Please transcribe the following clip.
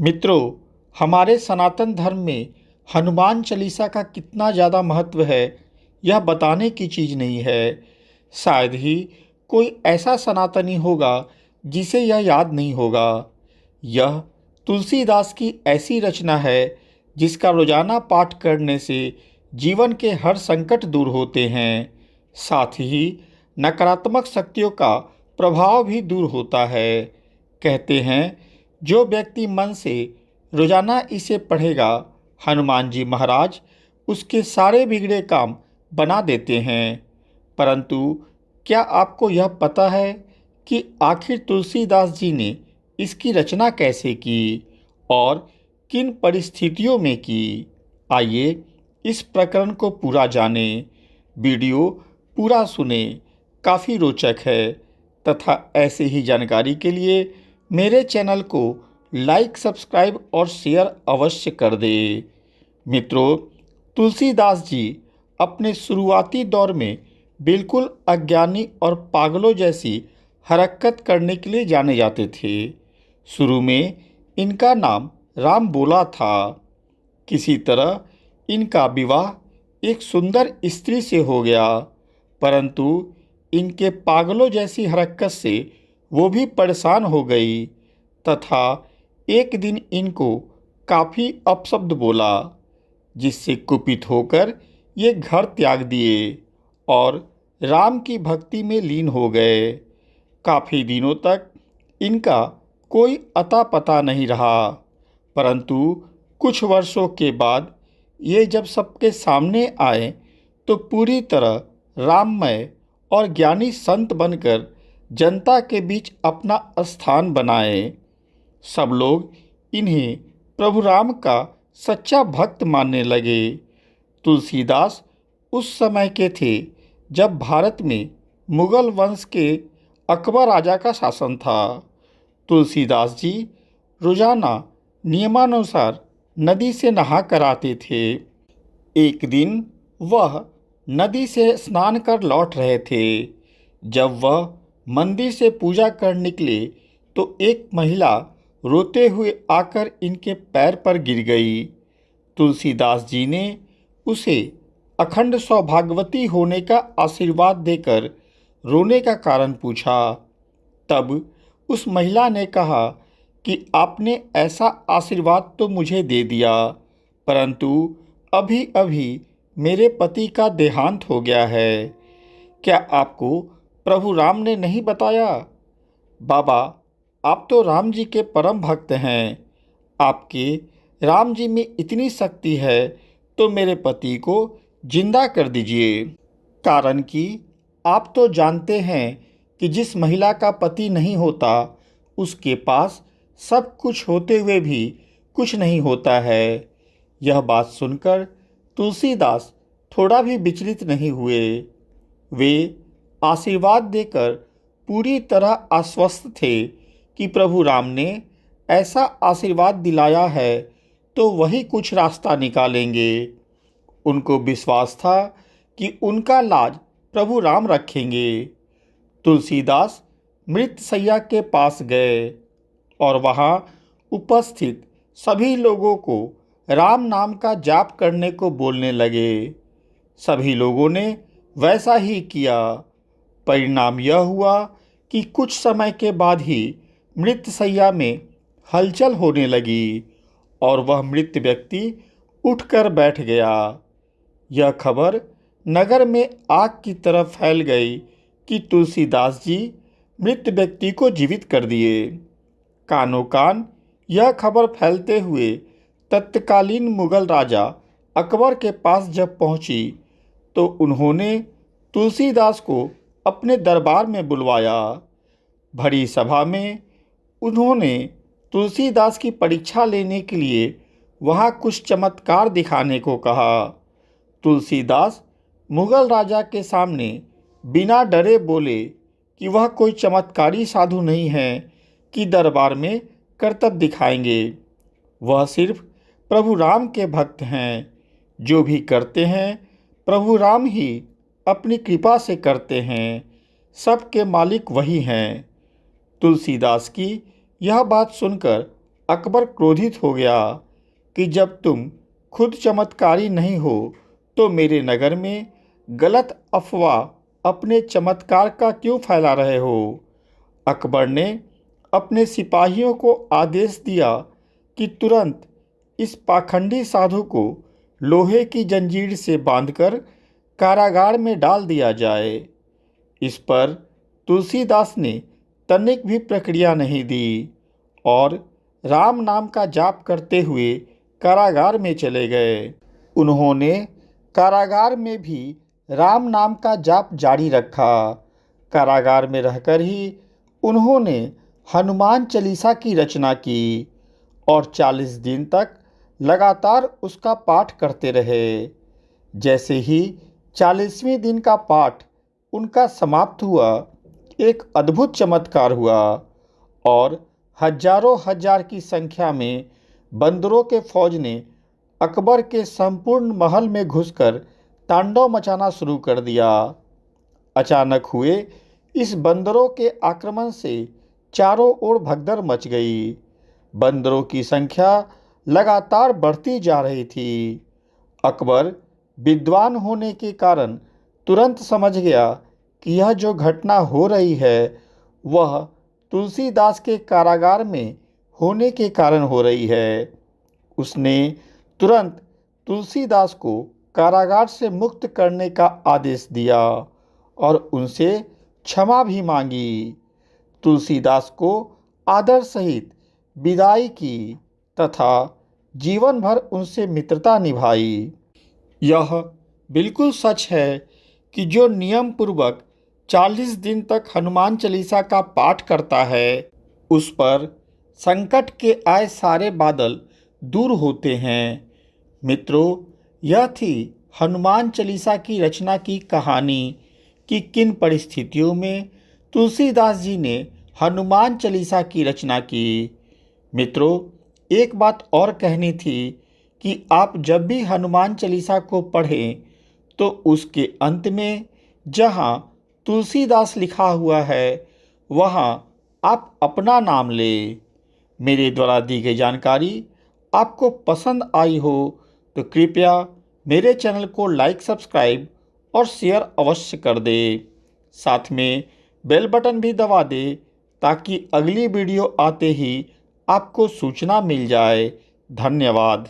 मित्रों, हमारे सनातन धर्म में हनुमान चालीसा का कितना ज़्यादा महत्व है, यह बताने की चीज़ नहीं है। शायद ही कोई ऐसा सनातनी होगा जिसे यह याद नहीं होगा। यह तुलसीदास की ऐसी रचना है जिसका रोजाना पाठ करने से जीवन के हर संकट दूर होते हैं। साथ ही नकारात्मक शक्तियों का प्रभाव भी दूर होता है। कहते हैं, जो व्यक्ति मन से रोजाना इसे पढ़ेगा, हनुमान जी महाराज उसके सारे बिगड़े काम बना देते हैं। परंतु क्या आपको यह पता है कि आखिर तुलसीदास जी ने इसकी रचना कैसे की और किन परिस्थितियों में की? आइए इस प्रकरण को पूरा जानें। वीडियो पूरा सुने, काफ़ी रोचक है। तथा ऐसे ही जानकारी के लिए मेरे चैनल को लाइक, सब्सक्राइब और शेयर अवश्य कर दें। मित्रों, तुलसीदास जी अपने शुरुआती दौर में बिल्कुल अज्ञानी और पागलों जैसी हरकत करने के लिए जाने जाते थे। शुरू में इनका नाम राम बोला था। किसी तरह इनका विवाह एक सुंदर स्त्री से हो गया, परंतु इनके पागलों जैसी हरकत से वो भी परेशान हो गई तथा एक दिन इनको काफ़ी अपशब्द बोला, जिससे कुपित होकर ये घर त्याग दिए और राम की भक्ति में लीन हो गए। काफ़ी दिनों तक इनका कोई अता पता नहीं रहा, परंतु कुछ वर्षों के बाद ये जब सबके सामने आए तो पूरी तरह राममय और ज्ञानी संत बनकर जनता के बीच अपना स्थान बनाए। सब लोग इन्हें प्रभु राम का सच्चा भक्त मानने लगे। तुलसीदास उस समय के थे जब भारत में मुगल वंश के अकबर राजा का शासन था। तुलसीदास जी रोजाना नियमानुसार नदी से नहा कर आते थे। एक दिन वह नदी से स्नान कर लौट रहे थे। जब वह मंदिर से पूजा कर निकले तो एक महिला रोते हुए आकर इनके पैर पर गिर गई। तुलसीदास जी ने उसे अखंड सौभाग्यवती होने का आशीर्वाद देकर रोने का कारण पूछा। तब उस महिला ने कहा कि आपने ऐसा आशीर्वाद तो मुझे दे दिया, परंतु अभी अभी मेरे पति का देहांत हो गया है। क्या आपको प्रभु राम ने नहीं बताया? बाबा, आप तो राम जी के परम भक्त हैं। आपके राम जी में इतनी शक्ति है तो मेरे पति को जिंदा कर दीजिए। कारण कि आप तो जानते हैं कि जिस महिला का पति नहीं होता उसके पास सब कुछ होते हुए भी कुछ नहीं होता है। यह बात सुनकर तुलसीदास थोड़ा भी विचलित नहीं हुए। वे आशीर्वाद देकर पूरी तरह आश्वस्त थे कि प्रभु राम ने ऐसा आशीर्वाद दिलाया है तो वही कुछ रास्ता निकालेंगे। उनको विश्वास था कि उनका लाज प्रभु राम रखेंगे। तुलसीदास मृतशैया के पास गए और वहाँ उपस्थित सभी लोगों को राम नाम का जाप करने को बोलने लगे। सभी लोगों ने वैसा ही किया। परिणाम यह हुआ कि कुछ समय के बाद ही मृतशैया में हलचल होने लगी और वह मृत व्यक्ति उठकर बैठ गया। यह खबर नगर में आग की तरह फैल गई कि तुलसीदास जी मृत व्यक्ति को जीवित कर दिए। कानों कान यह खबर फैलते हुए तत्कालीन मुगल राजा अकबर के पास जब पहुंची तो उन्होंने तुलसीदास को अपने दरबार में बुलवाया। भरी सभा में उन्होंने तुलसीदास की परीक्षा लेने के लिए वहाँ कुछ चमत्कार दिखाने को कहा। तुलसीदास मुगल राजा के सामने बिना डरे बोले कि वह कोई चमत्कारी साधु नहीं है कि दरबार में करतब दिखाएंगे। वह सिर्फ प्रभु राम के भक्त हैं। जो भी करते हैं प्रभु राम ही अपनी कृपा से करते हैं। सबके मालिक वही हैं। तुलसीदास की यह बात सुनकर अकबर क्रोधित हो गया कि जब तुम खुद चमत्कारी नहीं हो तो मेरे नगर में गलत अफवाह अपने चमत्कार का क्यों फैला रहे हो। अकबर ने अपने सिपाहियों को आदेश दिया कि तुरंत इस पाखंडी साधु को लोहे की जंजीर से बांधकर कारागार में डाल दिया जाए। इस पर तुलसीदास ने तनिक भी प्रक्रिया नहीं दी और राम नाम का जाप करते हुए कारागार में चले गए। उन्होंने कारागार में भी राम नाम का जाप जारी रखा। कारागार में रहकर ही उन्होंने हनुमान चालीसा की रचना की और 40 दिन तक लगातार उसका पाठ करते रहे। जैसे ही 40वें दिन का पाठ उनका समाप्त हुआ, एक अद्भुत चमत्कार हुआ और हजारों हजार की संख्या में बंदरों के फौज ने अकबर के संपूर्ण महल में घुसकर तांडव मचाना शुरू कर दिया। अचानक हुए इस बंदरों के आक्रमण से चारों ओर भगदड़ मच गई। बंदरों की संख्या लगातार बढ़ती जा रही थी। अकबर विद्वान होने के कारण तुरंत समझ गया कि यह जो घटना हो रही है वह तुलसीदास के कारागार में होने के कारण हो रही है। उसने तुरंत तुलसीदास को कारागार से मुक्त करने का आदेश दिया और उनसे क्षमा भी मांगी। तुलसीदास को आदर सहित विदाई की तथा जीवन भर उनसे मित्रता निभाई। यह बिल्कुल सच है कि जो नियम पूर्वक 40 दिन तक हनुमान चालीसा का पाठ करता है उस पर संकट के आए सारे बादल दूर होते हैं। मित्रों, यह थी हनुमान चालीसा की रचना की कहानी कि किन परिस्थितियों में तुलसीदास जी ने हनुमान चालीसा की रचना की। मित्रों, एक बात और कहनी थी कि आप जब भी हनुमान चालीसा को पढ़ें तो उसके अंत में जहाँ तुलसीदास लिखा हुआ है वहाँ आप अपना नाम लें। मेरे द्वारा दी गई जानकारी आपको पसंद आई हो तो कृपया मेरे चैनल को लाइक, सब्सक्राइब और शेयर अवश्य कर दें। साथ में बेल बटन भी दबा दें ताकि अगली वीडियो आते ही आपको सूचना मिल जाए। धन्यवाद।